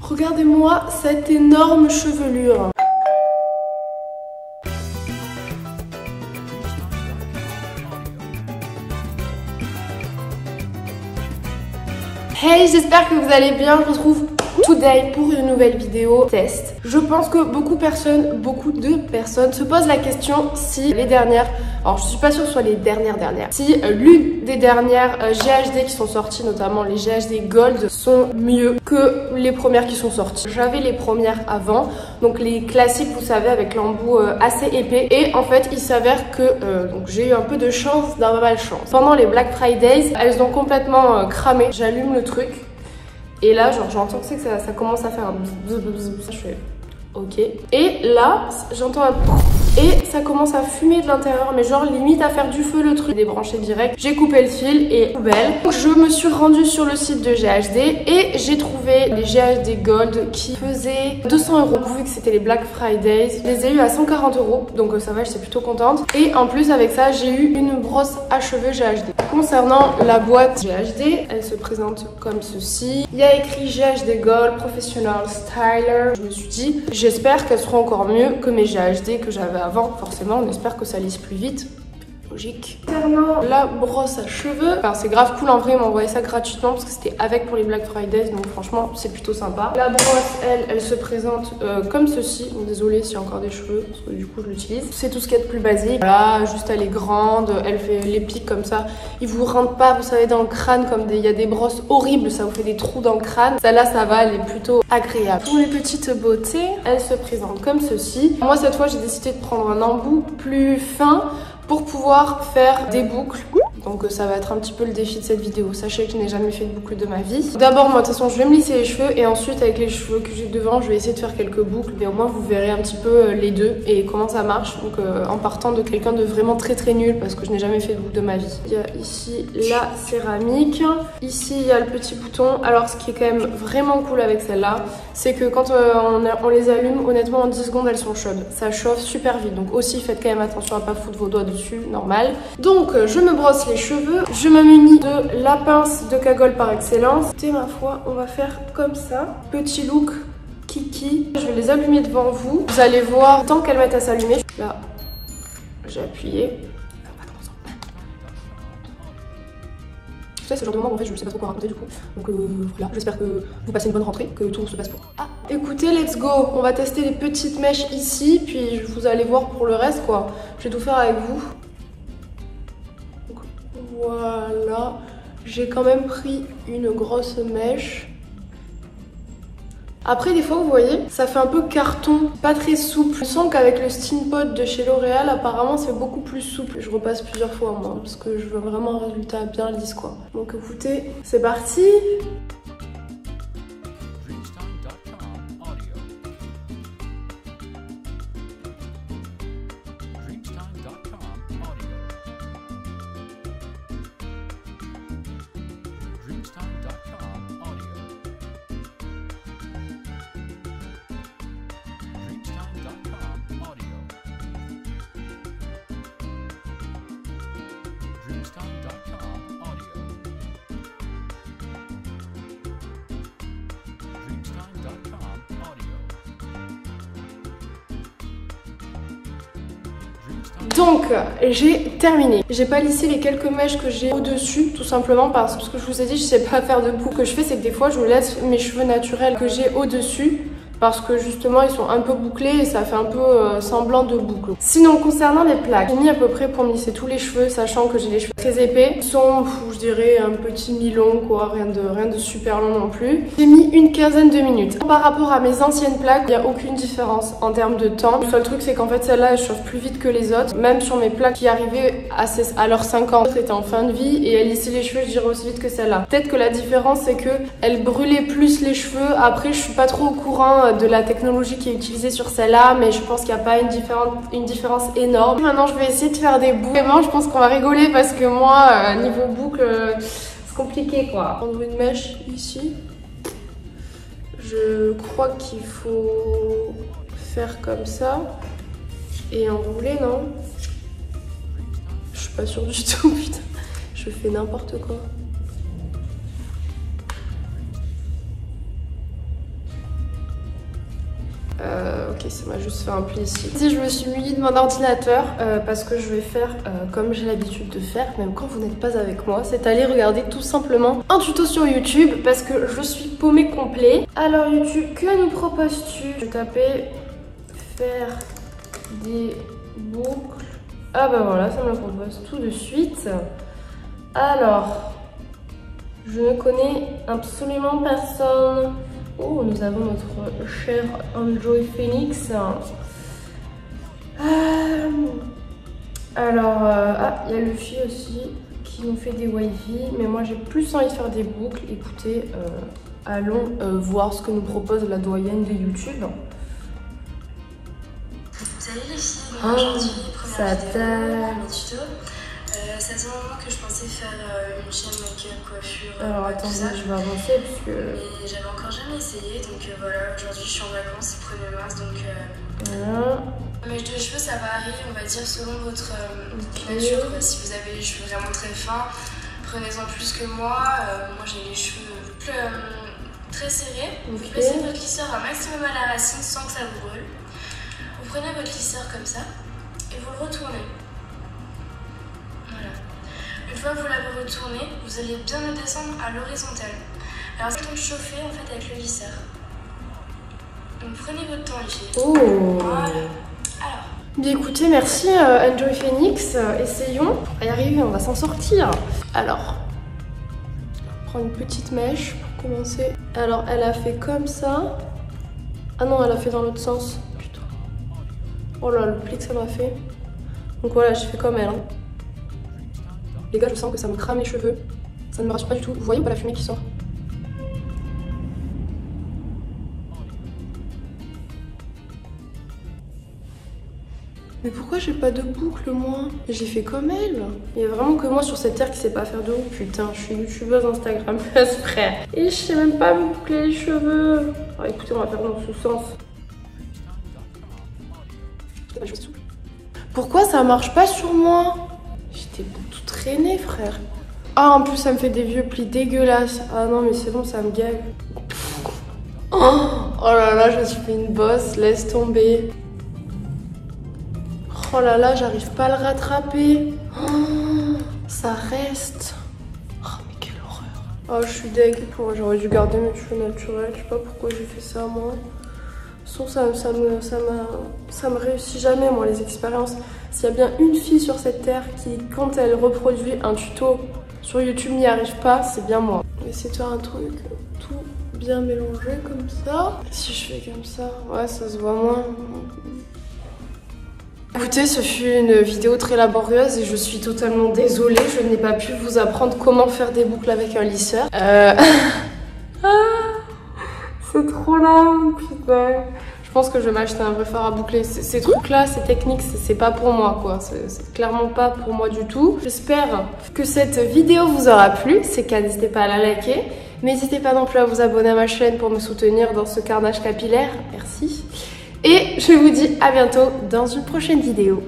Regardez-moi cette énorme chevelure. Hey, j'espère que vous allez bien. Je vous retrouve today pour une nouvelle vidéo test. Je pense que beaucoup de personnes se posent la question si les dernières, alors je suis pas sûre que ce soit les dernières, si l'une des dernières GHD qui sont sorties, notamment les GHD Gold, sont mieux que les premières qui sont sorties. J'avais les premières avant, donc les classiques, vous savez, avec l'embout assez épais, et en fait il s'avère que donc j'ai eu un peu de chance d'un malchance. Pendant les Black Fridays, elles ont complètement cramé. J'allume le truc et là genre j'entends que ça commence à faire un bzz. Je fais ok, et là j'entends un et ça commence à fumer de l'intérieur, mais genre limite à faire du feu le truc. Débranché direct, j'ai coupé le fil et poubelle. Je me suis rendue sur le site de GHD et j'ai trouvé les GHD Gold qui faisaient 200 €. Vu que c'était les Black Fridays, je les ai eu à 140 €, donc ça va, j'étais plutôt contente. Et en plus avec ça, j'ai eu une brosse à cheveux GHD. Concernant la boîte GHD, elle se présente comme ceci. Il y a écrit GHD Gold Professional Styler. Je me suis dit, j'espère qu'elle sera encore mieux que mes GHD que j'avais avant. Forcément, on espère que ça lisse plus vite. Logique. Concernant la brosse à cheveux, enfin, c'est grave cool en vrai, ils m'ont envoyé ça gratuitement parce que c'était avec pour les Black Fridays, donc franchement c'est plutôt sympa. La brosse, elle se présente comme ceci. Bon, désolée s'il y a encore des cheveux parce que du coup je l'utilise. C'est tout ce qui est de plus basique. Voilà, juste elle est grande, elle fait les pics comme ça. Ils vous rentrent pas, vous savez, dans le crâne comme il y a des brosses horribles, ça vous fait des trous dans le crâne. Celle-là ça va, elle est plutôt agréable. Pour les petites beautés, elle se présente comme ceci. Moi cette fois j'ai décidé de prendre un embout plus fin pour pouvoir faire des boucles. Donc ça va être un petit peu le défi de cette vidéo. Sachez que je n'ai jamais fait de boucles de ma vie. D'abord, moi de toute façon je vais me lisser les cheveux et ensuite avec les cheveux que j'ai devant, je vais essayer de faire quelques boucles. Mais au moins vous verrez un petit peu les deux et comment ça marche. Donc en partant de quelqu'un de vraiment très nul, parce que je n'ai jamais fait de boucles de ma vie. Il y a ici la céramique. Ici il y a le petit bouton. Alors ce qui est quand même vraiment cool avec celle-là, c'est que quand on les allume, honnêtement en 10 secondes elles sont chaudes. Ça chauffe super vite. Donc aussi faites quand même attention à pas foutre vos doigts dessus, normal. Donc je me brosse les cheveux, je me munis de la pince de cagole par excellence. Et ma foi, on va faire comme ça. Petit look kiki. Je vais les allumer devant vous. Vous allez voir tant qu'elles mettent à s'allumer. Là, j'ai appuyé. C'est ce genre de moment où en fait je ne sais pas trop quoi raconter du coup. Donc voilà, j'espère que vous passez une bonne rentrée, que tout se passe pour. Ah, écoutez, let's go. On va tester les petites mèches ici, puis vous allez voir pour le reste quoi. Je vais tout faire avec vous. Donc, voilà, j'ai quand même pris une grosse mèche. Après des fois vous voyez, ça fait un peu carton, pas très souple. Je sens qu'avec le Skin Pot de chez L'Oréal, apparemment c'est beaucoup plus souple. Je repasse plusieurs fois moi, parce que je veux vraiment un résultat bien lisse quoi. Donc écoutez, c'est parti. Donc j'ai terminé. J'ai pas lissé les quelques mèches que j'ai au-dessus, tout simplement parce que je vous ai dit, je sais pas faire de boucles. Ce que je fais, c'est que des fois je me laisse mes cheveux naturels que j'ai au-dessus, parce que justement ils sont un peu bouclés et ça fait un peu semblant de boucle. Sinon concernant les plaques, j'ai mis à peu près pour me lisser tous les cheveux, sachant que j'ai les cheveux très épais. Ils sont, je dirais, un petit mi-long quoi, rien de super long non plus. J'ai mis une quinzaine de minutes. Par rapport à mes anciennes plaques, il n'y a aucune différence en termes de temps. Le seul truc c'est qu'en fait celle-là elle chauffe plus vite que les autres. Même sur mes plaques qui arrivaient à leurs 5 ans, c'était en fin de vie et elle lissait les cheveux je dirais aussi vite que celle-là. Peut-être que la différence c'est que elle brûlait plus les cheveux. Après je suis pas trop au courant de la technologie qui est utilisée sur celle-là, mais je pense qu'il n'y a pas une différence énorme. Maintenant je vais essayer de faire des boucles. Vraiment je pense qu'on va rigoler parce que moi niveau boucle c'est compliqué quoi. Prendre une mèche ici, je crois qu'il faut faire comme ça et enrouler, non? Je suis pas sûre du tout, putain, je fais n'importe quoi. Ok, ça m'a juste fait un pli ici. Si je me suis munie de mon ordinateur parce que je vais faire comme j'ai l'habitude de faire, même quand vous n'êtes pas avec moi, c'est aller regarder tout simplement un tuto sur YouTube parce que je suis paumée complet. Alors YouTube, que nous proposes-tu? Je vais taper faire des boucles. Ah bah voilà, ça me le propose tout de suite. Alors, je ne connais absolument personne. Oh, nous avons notre cher Enjoy Phoenix. Alors, il y a Luffy aussi qui nous fait des wavy, mais moi j'ai plus envie de faire des boucles. Écoutez, allons voir ce que nous propose la doyenne de YouTube. Salut les filles, donc aujourd'hui, première vidéo, tuto. Ça faisait un moment que je pensais faire une chaîne make-up, coiffure, alors attendez, je vais avancer parce que... Mais j'avais encore jamais essayé, donc voilà, aujourd'hui je suis en vacances, 1er mars, donc... Voilà. Mèche de cheveux, ça varie, on va dire, selon votre nature. Si vous avez les cheveux vraiment très fins, prenez-en plus que moi. Moi j'ai les cheveux très serrés. Vous placez votre lisseur un maximum à la racine sans que ça vous brûle. Vous prenez votre lisseur comme ça et vous le retournez. Voilà. Une fois que vous l'avez retourné, vous allez bien le descendre à l'horizontale. Alors c'est le temps de chauffer en fait avec le lisseur. Donc prenez votre temps les filles. Oh. Voilà. Alors. Bien écoutez, merci Enjoy Phoenix. Essayons. On va y arriver, on va s'en sortir. Alors, je prends une petite mèche pour commencer. Alors elle a fait comme ça. Ah non, elle a fait dans l'autre sens. Putain. Oh là, le pli que ça m'a fait. Donc voilà, j'ai fait comme elle. Hein. Les gars, je sens que ça me crame les cheveux. Ça ne me rassure pas du tout. Vous voyez ou pas la fumée qui sort? Mais pourquoi j'ai pas de boucle moi? J'ai fait comme elle. Il y a vraiment que moi sur cette terre qui sait pas faire de boucle. Putain, je suis youtubeuse instagrammeuse frère. Et je sais même pas me boucler les cheveux. Alors écoutez, on va faire dans ce sens. Pourquoi ça marche pas sur moi? J'étais tout traînée frère. Ah en plus ça me fait des vieux plis dégueulasses. Ah non mais c'est bon, ça me gave. Oh là là, je me suis fait une bosse, laisse tomber. Oh là là, j'arrive pas à le rattraper. Oh, ça reste. Oh mais quelle horreur. Oh je suis deg. Oh, j'aurais dû garder mes cheveux naturels. Je sais pas pourquoi j'ai fait ça moi. De toute façon ça me réussit jamais moi les expériences. S'il y a bien une fille sur cette terre qui quand elle reproduit un tuto sur YouTube n'y arrive pas, c'est bien moi. On va essayer de faire un truc tout bien mélangé comme ça. Si je fais comme ça, ouais ça se voit moins. Écoutez, ce fut une vidéo très laborieuse et je suis totalement désolée, je n'ai pas pu vous apprendre comment faire des boucles avec un lisseur. C'est trop lent, putain. Je pense que je vais m'acheter un vrai fard à boucler. Ces trucs-là, ces techniques, c'est pas pour moi, quoi. C'est clairement pas pour moi du tout. J'espère que cette vidéo vous aura plu. C'est qu'à n'hésitez pas à la liker. N'hésitez pas non plus à vous abonner à ma chaîne pour me soutenir dans ce carnage capillaire. Merci. Et je vous dis à bientôt dans une prochaine vidéo.